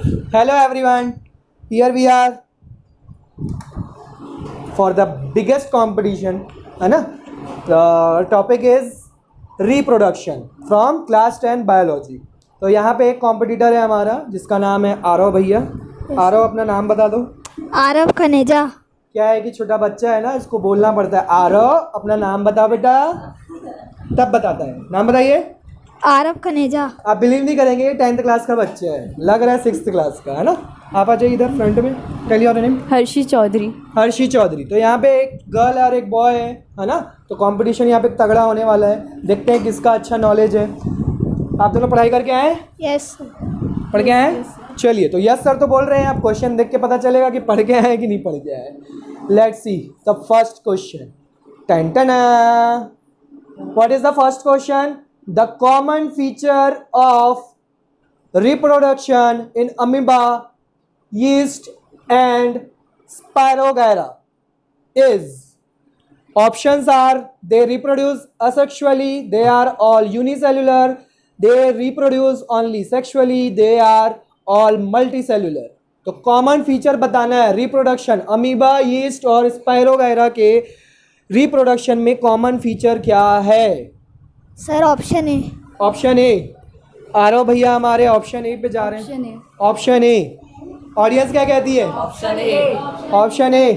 Hello everyone, here we are for the biggest competition, है ना? The topic is reproduction from class 10 biology. तो यहाँ पे एक कॉम्पिटिटर है हमारा जिसका नाम है आरव भैया. आरव अपना नाम बता दो. आरव खनेजा. क्या है कि छोटा बच्चा है ना, इसको बोलना पड़ता है आरव अपना नाम बता बेटा, तब बताता है. नाम बताइए. आरव खनेजा. आप बिलीव नहीं करेंगे, ये 10th क्लास का बच्चा है, लग रहा है 6th क्लास का, है ना? आप आ जाइए इधर फ्रंट में. Tell your name. Harshi Chaudhary. Harshi Chaudhary. तो यहाँ पे एक गर्ल और एक बॉय है ना? तो कंपटीशन यहाँ पे तगड़ा होने वाला है. देखते हैं किसका अच्छा नॉलेज है. आप दोनों पढ़ाई करके आए? यस. पढ़ के आए? चलिए, तो यस सर तो बोल रहे हैं, आप क्वेश्चन देख के पता चलेगा कि पढ़ के आए कि नहीं पढ़ के आए. Let's see the first question. Ten ten. What is the first question? The common feature of reproduction in amoeba, yeast and spirogyra is. Options are: they reproduce asexually, they are all unicellular, they reproduce only sexually, they are all multicellular. तो common feature बताना है reproduction amoeba, yeast और spirogyra के reproduction में common feature क्या है? Sir option A. Option ए. आरव भैया हमारे ऑप्शन ए पे जा रहे हैं. Option A. ऑडियंस क्या कहती है? Option A. Option A.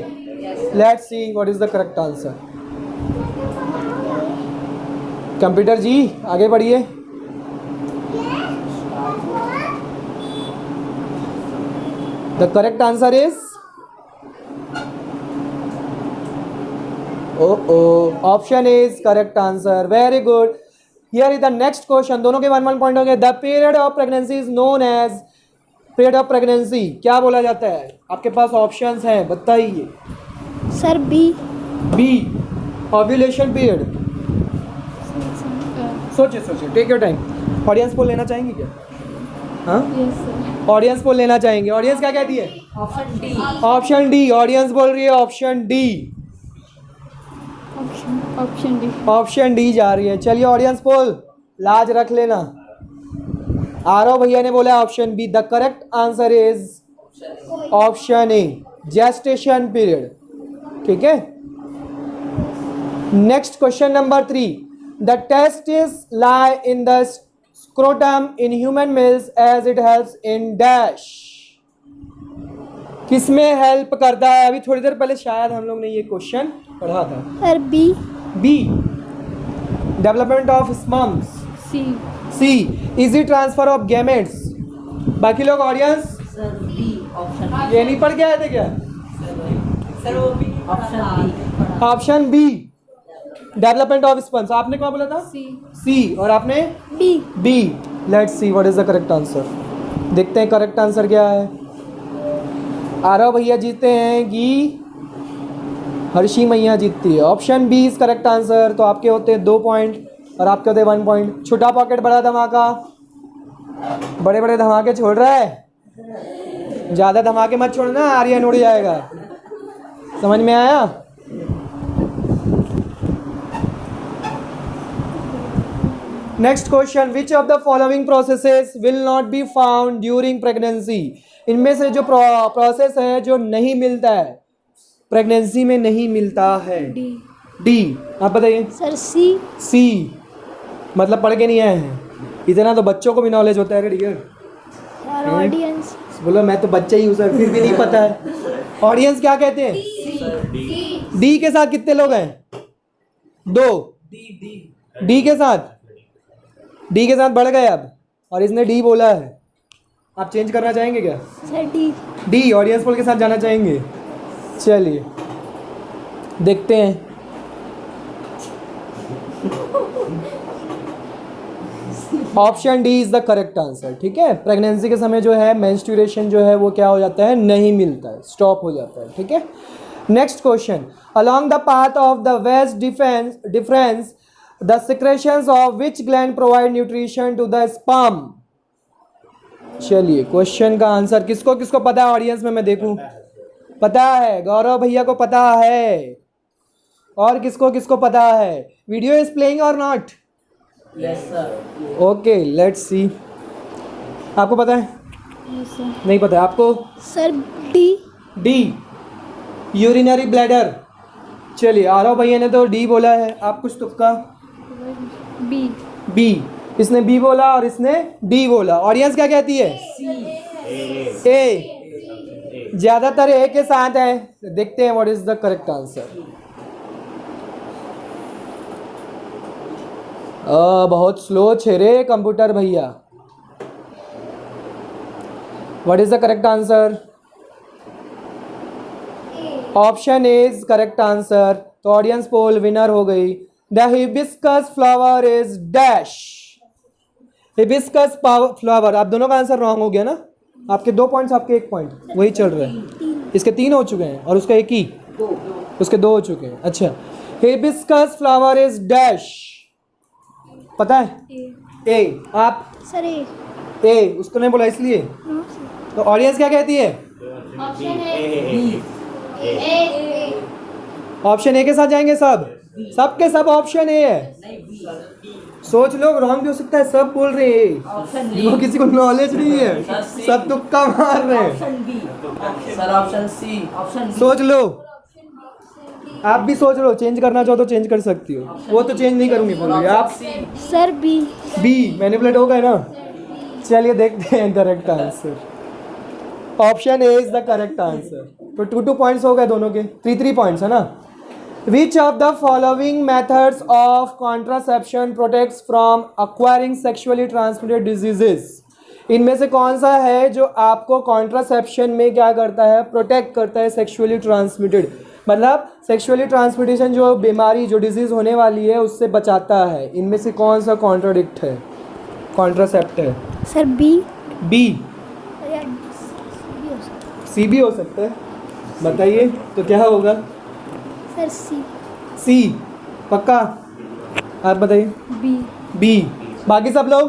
Let's see what is the correct answer. Computer ji आगे बढ़िए. The correct answer is option A is correct answer. Very good. Here is the next question. दोनों के 1 point हो गए. The period of pregnancy is known as period of pregnancy. क्या बोला जाता है? आपके पास ऑप्शंस हैं, बताइए. Sir B. B ovulation period. सोचिए take your time. Audience poll लेना चाहेंगे क्या? हाँ, ऑडियंस पोल लेना चाहेंगे. ऑडियंस क्या कहती है? Option D. Option D. Audience बोल रही है option D. Option D. Option D जा रही है. चलिए ऑडियंस पोल लाज रख लेना. आरव भैया ने बोला option B. The correct answer is option A gestation period. ठीक है. Next question number 3. The testis lie in the scrotum in human males as it helps in dash. किसमें हेल्प करता है? अभी थोड़ी देर पहले शायद हम लोग ने ये क्वेश्चन पढ़ा था. Sir B. B development of sperms. C. C easy transfer of gametes. बाकी लोग ऑडियंस सर बी. ऑप्शन ये नहीं पढ़ के आए थे क्या? सर वो B. Option B. Option B development of sperms. आपने क्या बोला था? सी. सी. और आपने B. B. Let's see what is the correct answer. देखते हैं करेक्ट आंसर क्या है. आरव भैया जीतते हैं कि हर्षी मैया जीतती है? Option B is correct answer. तो आपके होते हैं 2 पॉइंट और आपके होते हैं 1 पॉइंट. छोटा पॉकेट बड़ा धमाका. बड़े बड़े धमाके छोड़ रहा है, ज़्यादा धमाके मत छोड़ना, आर्यन उड़ जाएगा. समझ में आया? Next question. Which of the following processes will not be found during pregnancy. इनमें से जो प्रोसेस है जो नहीं मिलता है प्रेगनेंसी में, नहीं मिलता है. डी. आप बताइए. Sir C. सी मतलब पढ़ के नहीं आए हैं. इतना तो बच्चों को भी नॉलेज होता है डियर. Sir audience. बोलो मैं तो बच्चा ही हूँ सर, फिर भी नहीं पता है. ऑडियंस क्या कहते हैं? डी के साथ कितने लोग हैं? 2. डी के साथ बढ़ गए अब, और इसने डी बोला है. आप चेंज करना चाहेंगे क्या? Sir D. D audience poll के साथ जाना चाहेंगे? चलिए देखते हैं. Option D is the correct answer. ठीक है. प्रेगनेंसी के समय जो है मेंस्ट्रुएशन जो है वो क्या हो जाता है? नहीं मिलता है, स्टॉप हो जाता है. ठीक है. Next question. Along the path of the vas deferens the secretions of which gland provide nutrition to the sperm. चलिए क्वेश्चन का आंसर किसको किसको पता है ऑडियंस में? मैं देखूं. पता है? गौरव भैया को पता है. और किसको किसको पता है? वीडियो इज प्लेइंग और not? Yes sir. Okay let's see. आपको पता है? नहीं पता है आपको? Sir D. D, urinary bladder. चलिए आरव भैया ने तो डी बोला है, आप कुछ तुक्का? बी। बी, इसने बी बोला और इसने डी बोला। ऑडियंस क्या कहती है? ए। ज्यादातर ए के साथ है। देखते हैं what is the correct answer. बहुत स्लो छे रे कंप्यूटर भैया। What is the correct answer? Option is correct answer. तो ऑडियंस पोल विनर हो गई। The hibiscus flower is dash. Hibiscus flower. आप दोनों का आंसर रॉन्ग हो गया ना? आपके 2 पॉइंट्स, आपके 1 पॉइंट, वही चल रहा है। इसके 3 हो चुके हैं और उसका 1 ही, उसके 2 हो चुके हैं। अच्छा, हिबिस्कस फ्लावर इज डैश, पता है? ए। आप? Sir A. ए, उसको नहीं बोला इसलिए। तो ऑडियंस क्या कहती है? ऑप्शन ए के साथ जाएंगे सब? सबके सब ऑप्शन ए है। सोच लो, रॉन्ग भी हो सकता है। सब बोल रहे हैं, वो किसी को नॉलेज नहीं है, सब तुक्का मार रहे हैं। Sir option C. ऑप्शन सोच लो, आप भी सोच लो। चेंज करना चाहो तो चेंज कर सकती हो। वो तो चेंज नहीं करूंगी बोल रही आप। Sir B. बी मैनिपुलेट हो गए ना? चलिए देखते हैं correct answer. Option A is the correct answer. तो 2 पॉइंट्स हो गए दोनों के। 3 पॉइंट्स है ना? Which of the following methods of contraception protects from acquiring sexually transmitted diseases? इनमें से कौन सा है जो आपको कॉन्ट्रासेप्शन में क्या करता है? प्रोटेक्ट करता है सेक्सुअली ट्रांसमिटेड, मतलब सेक्सुअली ट्रांसमिटेशन जो बीमारी, जो डिजीज़ होने वाली है, उससे बचाता है। इनमें से कौन सा कॉन्ट्राडिक्ट है, कॉन्ट्रासेप्ट है? Sir B. बी। या सी भी हो सकता है। बताइए तो क्या होगा? Sir C. सी पक्का? आप बताइए। बी। बी। बाकी सब लोग?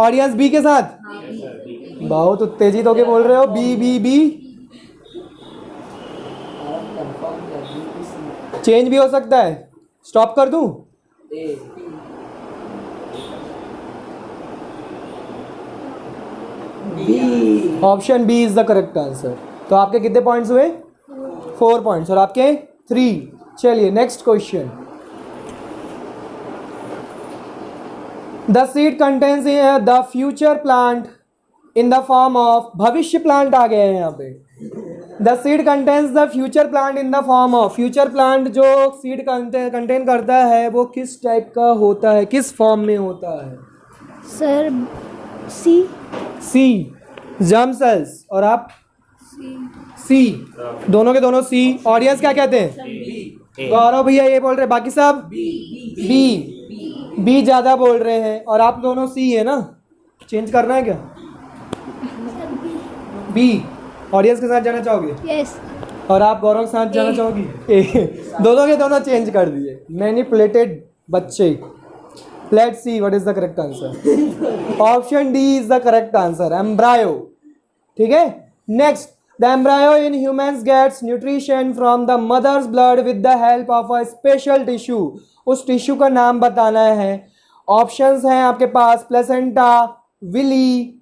ऑडियंस बी के साथ? बहुत उत्तेजित होके बोल रहे हो। B B B. चेंज भी हो सकता है। स्टॉप कर दूं? Option B is the correct answer. तो आपके कितने पॉइंट्स हुए? 4 पॉइंट्स और आपके 3। चलिए next question. The seed contains the future plant in the form of, भविष्य प्लांट आ गए हैं यहाँ पे। The seed contains the future plant in the form of, future plant जो सीड कंटेन करता है वो किस टाइप का होता है, किस फॉर्म में होता है? Sir C. सी, जर्म सेल्स। और आप? सी। दोनों के दोनों सी। ऑडियंस क्या कहते हैं? गौरव भैया ये बोल रहे हैं, बाकी सब बी। बी ज़्यादा बोल रहे हैं और आप दोनों सी है ना? चेंज करना है क्या? बी। ऑडियंस के साथ जाना चाहोगे? यस। और आप गौरव के साथ जाना चाहोगी? दोनों के दोनों चेंज कर दिए। मैनिपुलेटेड बच्चे। Let's see what is the correct answer. Option D is the correct answer, embryo. ठीक है, next. The embryo in humans gets nutrition from the mother's blood with the help of a special tissue. उस tissue का नाम बताना है। Options हैं आपके पास, placenta, Willie.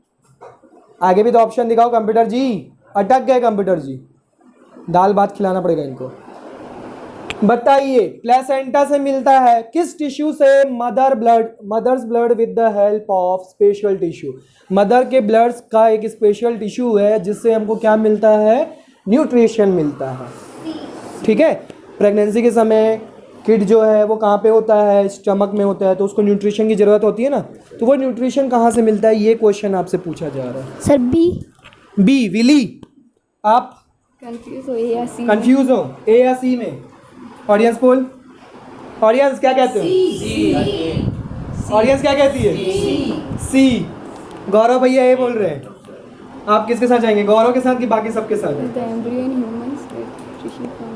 आगे भी तो ऑप्शन दिखाओ कंप्यूटर जी। अटक गए कंप्यूटर जी, दाल भात खिलाना पड़ेगा इनको। बताइए, प्लेसेंटा से मिलता है किस टिश्यू से? Mother blood, mother's blood with the help of special tissue. Mother के ब्लड का एक स्पेशल टिश्यू है जिससे हमको क्या मिलता है? न्यूट्रिशन मिलता है। ठीक है, प्रेगनेंसी के समय किड जो है वो कहाँ पे होता है? स्टमक में होता है, तो उसको न्यूट्रिशन की ज़रूरत होती है ना। तो वो न्यूट्रिशन कहाँ से मिलता है, ये क्वेश्चन आपसे पूछा जा रहा है। Sir B. B, villi. आप कंफ्यूज हो या सी? कंफ्यूज हो ए या सी में? ऑडियंस पोल, ऑडियंस क्या कहते हो? ऑडियंस क्या कहती है? सी। गौरव भैया ये बोल रहे हैं। आप किसके साथ जाएंगे, गौरव के साथ कि बाकी सबके साथ? The embryo in humans get tissue from.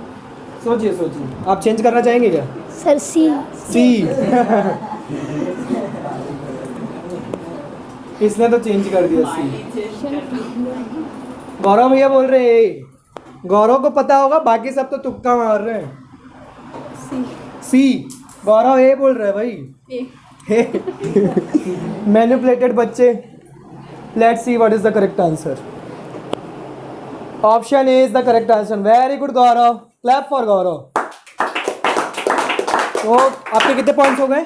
सोचिए सोचिए, आप चेंज करना चाहेंगे क्या? Sir C. सी। इसने तो चेंज कर दिया सी। गौरव भैया बोल रहे हैं। गौरव को पता होगा, बाकी सब तो तुक्का मार रहे हैं। सी। गौरव ए बोल रहे हैं भाई। मैनिपुलेटेड बच्चे। Let's see what is the correct answer. Option A is the correct answer. Very good Gaurav. Clap for Gaurav. तो आपके कितने पॉइंट्स हो गए?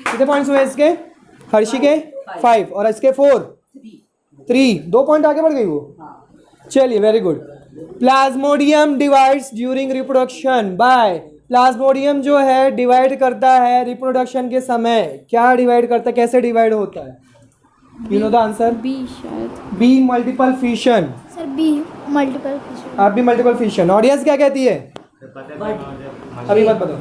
कितने पॉइंट्स हुए इसके? हर्षी के 5 और इसके 4 3. 2 पॉइंट आगे बढ़ गई वो. चलिए very good. Plasmodium divides during reproduction by. Plasmodium जो है डिवाइड करता है रिप्रोडक्शन के समय. क्या डिवाइड करता है, कैसे डिवाइड होता है? You know the answer. B शायद. B multiple fission. Sir B multiple fission. आप भी मल्टीपल फिशन. ऑडियंस क्या कहती है? अभी मत बताओ.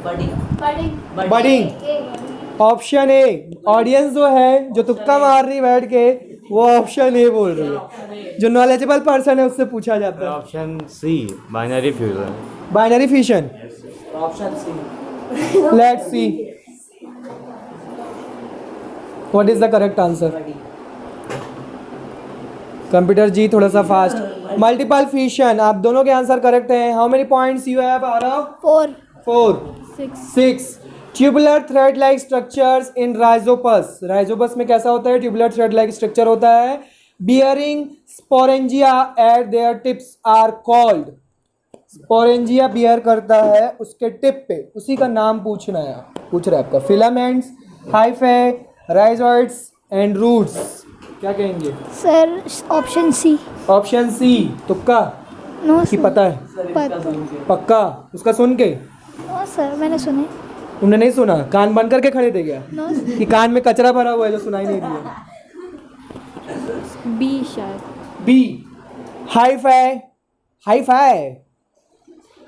Budding. Budding. Option A. Audience जो है, जो तुक्का मार रही बैठ के, वो ऑप्शन ए बोल रही है. जो नॉलेजेबल पर्सन है उससे पूछा जाता है. Option C binary fusion. Binary fission. Option C. Let's see what is the correct answer. Computer ji थोड़ा सा फास्ट. Multiple fission. आप दोनों के आंसर करेक्ट हैं. How many points you have Aarav? 4. 4. 6. 6. Tubular thread like structures in Rhizopus. Rhizopus में कैसा होता है? ट्यूबुलर थ्रेड लाइक स्ट्रक्चर होता है. Bearing sporangia at their tips are called. Sporangia bear करता है उसके टिप पे, उसी का नाम पूछना है. पूछ रहा है आपका. Filaments, hyphae, rhizoids and roots. क्या कहेंगे? Sir option C. Option C. तुक्का नो की सर. पता है? पता. पक्का उसका सुन के? नो सर मैंने सुने. उन्हें नहीं सुना? कान बंद करके खड़े थे क्या? नो कि कान में कचरा भरा हुआ है जो सुनाई नहीं दिया? बी शायद. बी. हाईफाई. हाईफाई.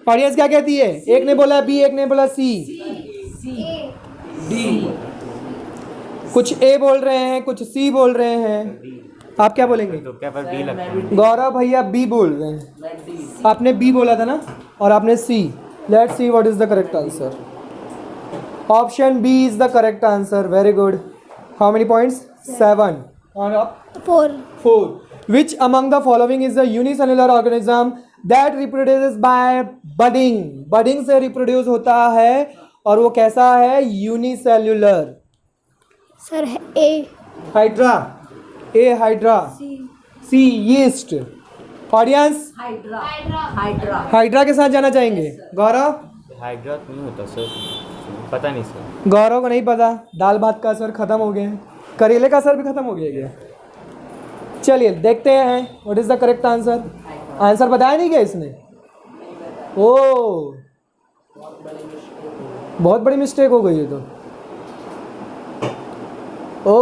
ऑडियंस क्या कहती है? एक ने बोला बी, एक ने बोला सी. डी. कुछ ए बोल रहे हैं, कुछ सी बोल रहे हैं. आप क्या बोलेंगे? तो क्या पर बी लगता है. गौरव भैया बी बोल रहे हैं. आपने बी बोला था ना, और आपने C. Let's see what is the correct answer. Option B is the correct answer. Very good. How many points? 7. और आप? 4. 4. Which among the following is a unicellular organism that reproduces by budding? Budding से reproduce होता है और वो कैसा है? Unicellular. Sir A. Hydra. A. Hydra. C. Yeast. Audience? Hydra. Hydra. Hydra के साथ जाना चाहेंगे? गौरव? हाइड्रा नहीं होता सर, पता नहीं सर. गौरव को नहीं पता. दाल भात का असर खत्म हो गया है. करेले का असर भी खत्म हो गया क्या? चलिए देखते हैं what is the correct answer. Answer बताया नहीं क्या इसने? ओ बहुत बड़ी मिस्टेक हो गई है तो. ओ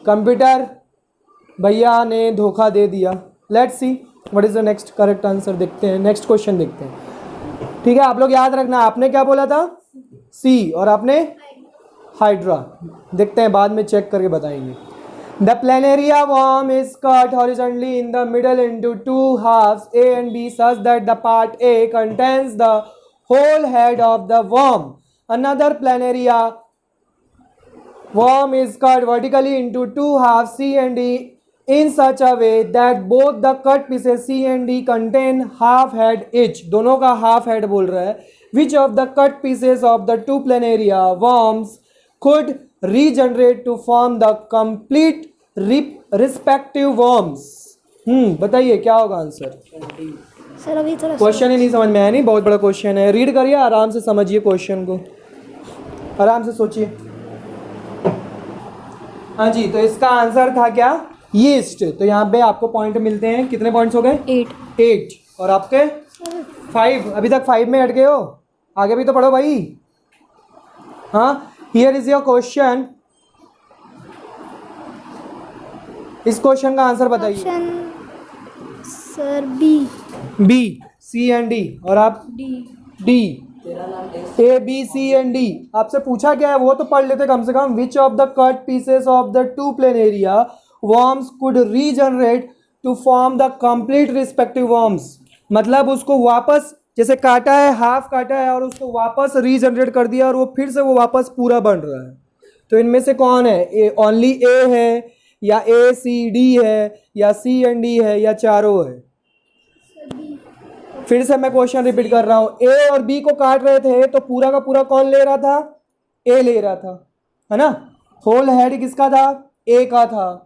कंप्यूटर भैया ने धोखा दे दिया. Let's see what is the next correct answer. देखते हैं नेक्स्ट क्वेश्चन देखते हैं. ठीक है, आप लोग याद रखना. आपने क्या बोला था? सी. और आपने हाइड्रा. देखते हैं, बाद में चेक करके बताएंगे. The planaria worm is cut horizontally in the middle into two halves A and B such that the part A contains the whole head of the worm. Another planaria worm is cut vertically into two halves C and D in such a way that both the cut pieces C and D contain half head each. दोनों का half head बोल रहा है. Which of the cut pieces of the two planaria worms could regenerate to form the complete respective worms? बताइए क्या होगा answer. Sir अभी थोड़ा क्वेश्चन ही नहीं समझ में आया. नहीं, बहुत बड़ा क्वेश्चन है. रीड करिए, आराम से समझिए क्वेश्चन को, आराम से सोचिए. हाँ जी, तो इसका आंसर था क्या? यीस्ट. तो यहाँ पे आपको पॉइंट मिलते हैं. कितने पॉइंट्स हो गए? 8. और आपके 5. अभी तक 5 में अट गए हो. आगे भी तो पढ़ो भाई. हाँ, हियर इज योर क्वेश्चन. इस क्वेश्चन का आंसर बताइए. Option sir B. B, C and D. और आप? D. A B C and D. आपसे पूछा क्या है वो तो पढ़ लेते कम से कम. Which of the cut pieces of the two planaria worms could regenerate to form the complete respective worms. मतलब उसको वापस, जैसे काटा है, हाफ काटा है और उसको वापस रीजनरेट कर दिया और वो फिर से वो वापस पूरा बन रहा है. तो इनमें से कौन है? ओनली ए है, या ए सी डी है, या सी एंड डी है, या चारों है? फिर से मैं क्वेश्चन रिपीट कर रहा हूँ. ए और बी को काट रहे थे तो पूरा का पूरा कौन ले रहा था? ए ले रहा था, है ना. होल हेड किसका था? ए का था.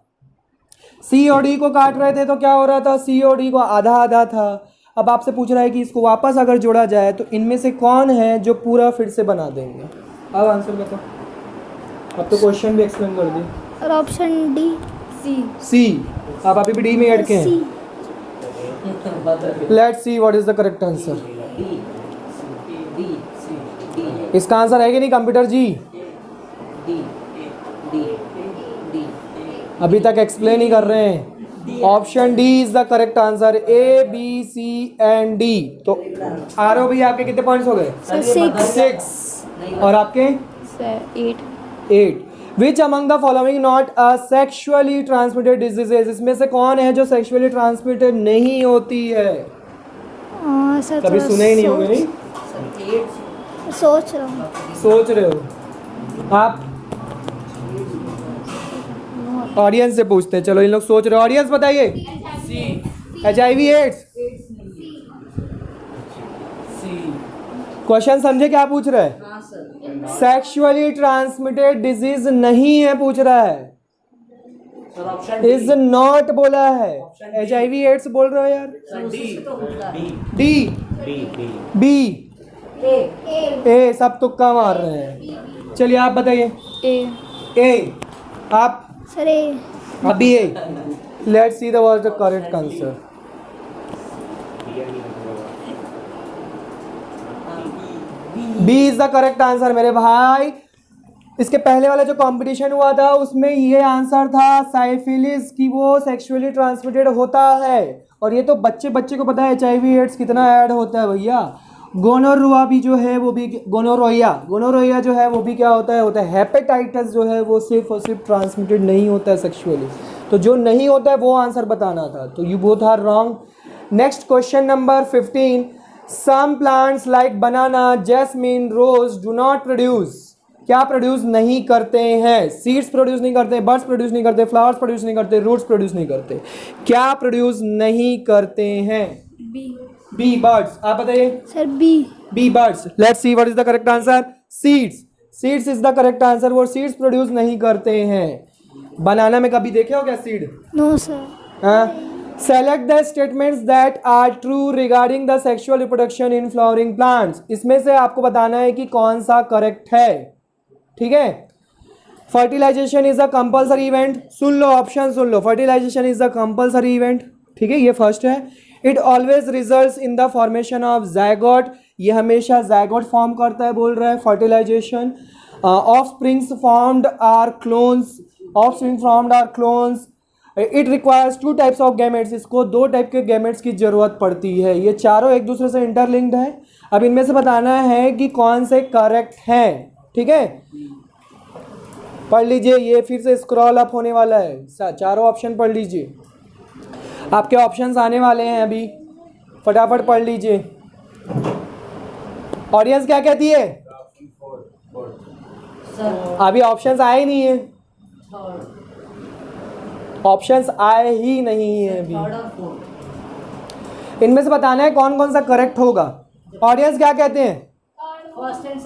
सी और डी को काट रहे थे तो क्या हो रहा था, सी और डी को आधा आधा था। अब आपसे पूछ रहा है कि इसको वापस अगर जोड़ा जाए तो इनमें से कौन है जो पूरा फिर से बना देंगे। अब आंसर बताओ, अब तो क्वेश्चन भी एक्सप्लेन कर दी। और ऑप्शन डी। सी। सी, आप अभी भी डी में अटके हैं। C. Let's see what is the correct answer. D D D इसका आंसर है कि नहीं computer ji? D D D अभी तक एक्सप्लेन ही कर रहे हैं। Option D is the correct answer, A B C and D. तो आर ओ भी आपके कितने पॉइंट्स हो गए? सर 6। 6। और आपके? 8। 8। विच among the following not a sexually transmitted diseases, इसमें से कौन है जो सेक्सुअली ट्रांसमिटेड नहीं होती है? सर कभी थोड़ा सुने ही नहीं होंगे, नहीं सोच रहा हूँ। सोच रहे हो आप? ऑडियंस से पूछते हैं, चलो इन लोग सोच रहे हो। ऑडियंस बताइए। HIV ads. क्वेश्चन समझे क्या पूछ रहा है? हाँ सर। सेक्सुअली ट्रांसमिटेड डिजीज नहीं है पूछ रहा है, सर ऑप्शन इज नॉट बोला है। HIV एड्स बोल रहे हो यार। डी बी ए सब तुक्का मार रहे हैं। चलिए आप बताइए। ए आप? Sir A. अभी A. Let's see the what the correct answer. B is the correct answer मेरे भाई। इसके पहले वाला जो कंपटीशन हुआ था उसमें ये आंसर था साइफिलिस की वो सेक्सुअली ट्रांसमिटेड होता है। और ये तो बच्चे बच्चे को पता है HIV एड्स कितना ऐड होता है भैया। गोनोरुआ भी जो है वो भी, गोनोरोया जो है वो भी क्या होता है हेपेटाइटिस जो है वो सिर्फ और सिर्फ ट्रांसमिटेड नहीं होता है सेक्सुअली। तो जो नहीं होता है वो आंसर बताना था, तो you both are wrong. Next question number 15। Some plants like banana, jasmine, rose do not produce, क्या प्रोड्यूस नहीं करते हैं? सीड्स प्रोड्यूस नहीं करते, बर्ड्स प्रोड्यूस नहीं करते, फ्लावर्स प्रोड्यूस नहीं करते, रूट्स प्रोड्यूस नहीं करते। क्या प्रोड्यूस नहीं करते हैं? B birds. आप बताइए। Sir B. B birds. Let's see what is the correct answer. Seeds. Seeds is the correct answer, वो सीड्स प्रोड्यूस नहीं करते हैं। बनाना में कभी देखे हो क्या सीड? No sir. हाँ। Select the statements that are true regarding the sexual reproduction in flowering plants, इसमें से आपको बताना है कि कौन सा करेक्ट है। ठीक है। Fertilization is a compulsory event, सुन लो ऑप्शन सुन लो। Fertilization is a compulsory event, ठीक है, ये फर्स्ट है। It always results in the formation of zygote, ये हमेशा जायगोट फॉर्म करता है बोल रहा है fertilization. Offsprings formed are clones, offspring formed are clones. It requires 2 types of gametes, इसको 2 टाइप के गैमेट्स की जरूरत पड़ती है। ये चारों एक दूसरे से इंटरलिंक्ड है। अब इनमें से बताना है कि कौन से करेक्ट हैं। ठीक है, पढ़ लीजिए, ये फिर से स्क्रॉल अप होने वाला है। चारों ऑप्शन पढ़ लीजिए, आपके ऑप्शंस आने वाले हैं अभी, फटाफट पढ़ लीजिए। ऑडियंस क्या कहती है? अभी ऑप्शंस आए नहीं है, ऑप्शंस आए ही नहीं है अभी। इनमें से बताना है कौन कौन सा करेक्ट होगा। ऑडियंस क्या कहते हैं? First and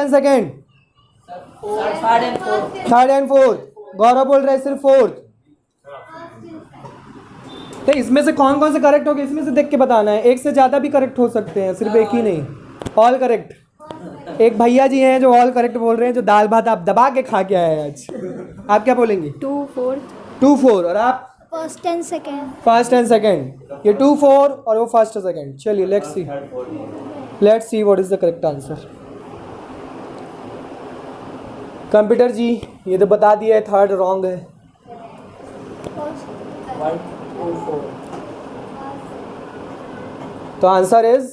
second, third and fourth. Gaurav बोल रहे हैं सिर्फ फोर्थ। तो इसमें से कौन कौन से करेक्ट होगा, इसमें से देख के बताना है। एक से ज़्यादा भी करेक्ट हो सकते हैं, सिर्फ एक ही नहीं। All correct. एक भैया जी हैं जो ऑल करेक्ट बोल रहे हैं, जो दाल भात आप दबा के खा के आए आज। आप क्या बोलेंगे? 2, 4। 2, 4। और आप? First and second. First and second. ये 2, 4 और वो फर्स्ट और सेकेंड। चलिए let's see what is the correct answer. Computer ji ये तो बता दिया है, थर्ड रॉन्ग है। 1, 2, 4। तो answer is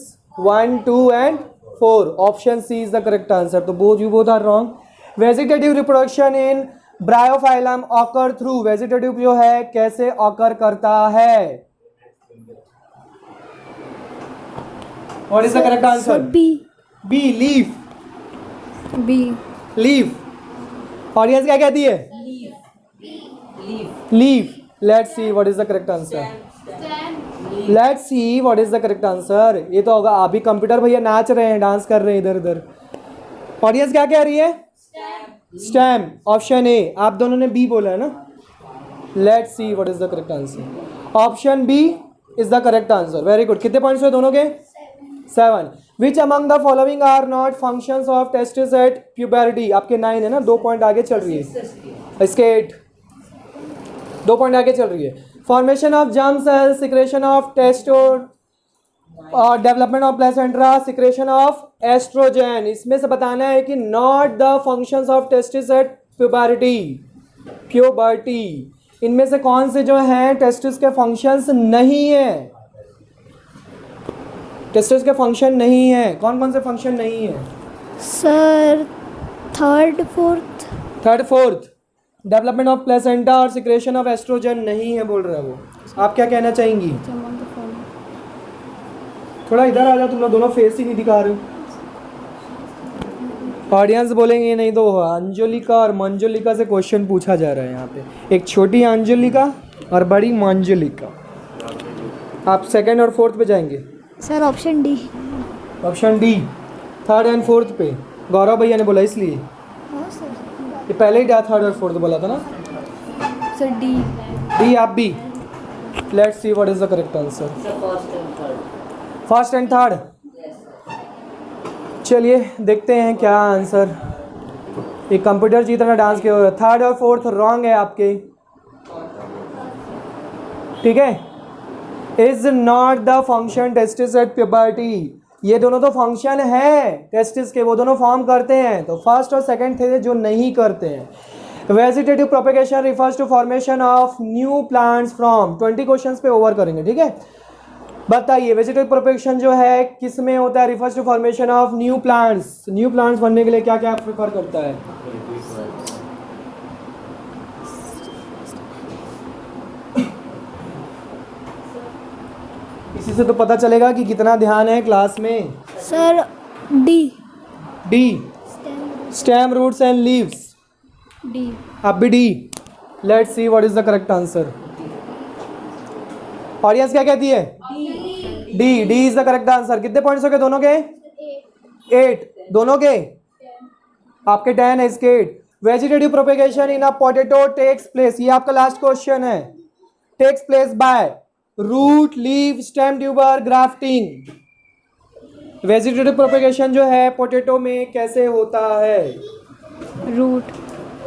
1, 2 and 4। Option C is the correct answer. तो both you both are wrong. Vegetative reproduction in Bryophyllum occur through, vegetative जो है कैसे ऑकर करता है? What is the correct answer? B. B leaf. B. Leaf. Audience क्या कहती है? Leaf. Let's see what is the correct answer. Let's see what is the correct answer. ये तो होगा, अभी कंप्यूटर भैया नाच रहे हैं, डांस कर रहे हैं इधर उधर। ऑडियंस क्या कह रही है? स्टेम। Option A. आप दोनों ने बी बोला है ना? Let's see what is the correct answer. Option B is the correct answer. Very good. कितने पॉइंट्स हुए दोनों के? 7। Which among the following are not functions of testis at puberty? आपके 9 है ना, 2 पॉइंट आगे चल रही है। इसके 8, 2 पॉइंट आगे चल रही है। Formation of germ cell, secretion of testosterone और development of placenta, secretion of estrogen. इसमें से बताना है कि not the functions of testis at puberty, इनमें से कौन से जो हैं टेस्टिस के फंक्शंस नहीं है? टेस्टिस के फंक्शन नहीं है, कौन कौन से फंक्शन नहीं है? Sir third fourth. Third fourth, development of placenta और सिक्रेशन ऑफ एस्ट्रोजन नहीं है बोल रहा है वो। आप क्या कहना चाहेंगी? थोड़ा इधर आ जाओ, तुम लोग दोनों फेस ही नहीं दिखा रहे हो। ऑडियंस बोलेंगे नहीं तो अंजलिका और मंजुलिका से क्वेश्चन पूछा जा रहा है यहाँ पे। एक छोटी अंजलिका और बड़ी मंजुलिका। आप सेकंड और फोर्थ पे जाएंगे? Sir option D. Option D, third and fourth पे गौरव भैया ने बोला इसलिए। हाँ सर। ये पहले ही थर्ड और फोर्थ बोला था ना। Sir D. डी आप भी। Let's see what is the correct answer. First and third. चलिए देखते हैं क्या आंसर। एक कंप्यूटर की तरह डांस किया हुआ है। थर्ड और फोर्थ रॉन्ग है आपके, ठीक है। Is not the function testis at puberty. ये दोनों तो फंक्शन है टेस्टिस के, वो दोनों फॉर्म करते हैं। तो फर्स्ट और सेकंड थे जो नहीं करते हैं। Vegetative propagation refers to formation of new plants from. 20 questions पे ओवर करेंगे, ठीक है। बताइए वेजिटेटिव प्रोपेगेशन जो है किस में होता है? Refers to formation of new plants. New plants बनने के लिए क्या क्या प्रेफर करता है? इसी से तो पता चलेगा कि कितना ध्यान है क्लास में। Sir D. D, stem roots and leaves. D. आप भी D. Let's see what is the correct answer. Audience क्या कहती है? D. D is the correct answer. कितने पॉइंट्स हो गए दोनों के? 8। दोनों के? आपके 10 है, इसके 8। Vegetative propagation in a potato takes place, ये आपका लास्ट क्वेश्चन है। Takes place by root, leave, stem, tuber, grafting. Vegetative propagation जो है पोटैटो में कैसे होता है? रूट।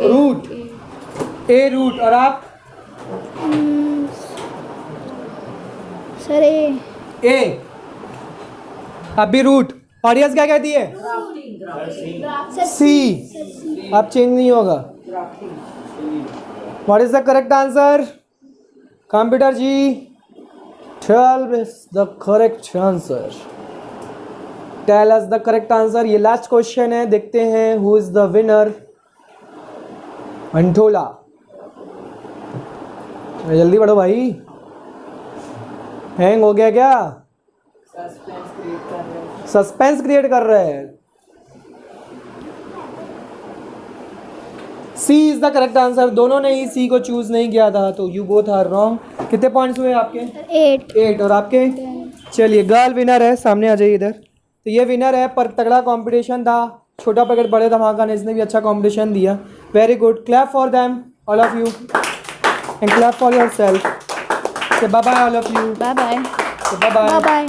Root, A root. और आप? Sir A. ए। अब भी रूट। ऑडियंस क्या कहती है? सी। अब चेंज नहीं होगा। What is the correct answer? Computer ji, 12 is the correct answer. Tell us the correct answer. ये लास्ट क्वेश्चन है, देखते हैं who is the winner. अंटोला, जल्दी बढ़ो भाई। हैंग हो गया क्या? सस्पेंस क्रिएट कर रहे हैं। सी इज द करेक्ट आंसर। दोनों ने ही सी को चूज नहीं किया था, तो यू बोथ आर रॉन्ग। कितने पॉइंट्स हुए आपके? 8 और आपके? चलिए गर्ल विनर है, सामने आ जाइए इधर। तो ये विनर है, पर तगड़ा कंपटीशन था। छोटा पैकेट बड़े धमाका ने, इसने भी अच्छा कंपटीशन दिया। Very good. Clap for them all of you and clap for yourself. Bye bye all of you. Bye bye. Bye bye bye bye.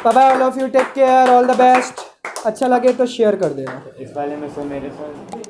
Bye bye all of you. Take care, all the best. अच्छा लगे तो share कर देना। इस वाले में से मेरे साथ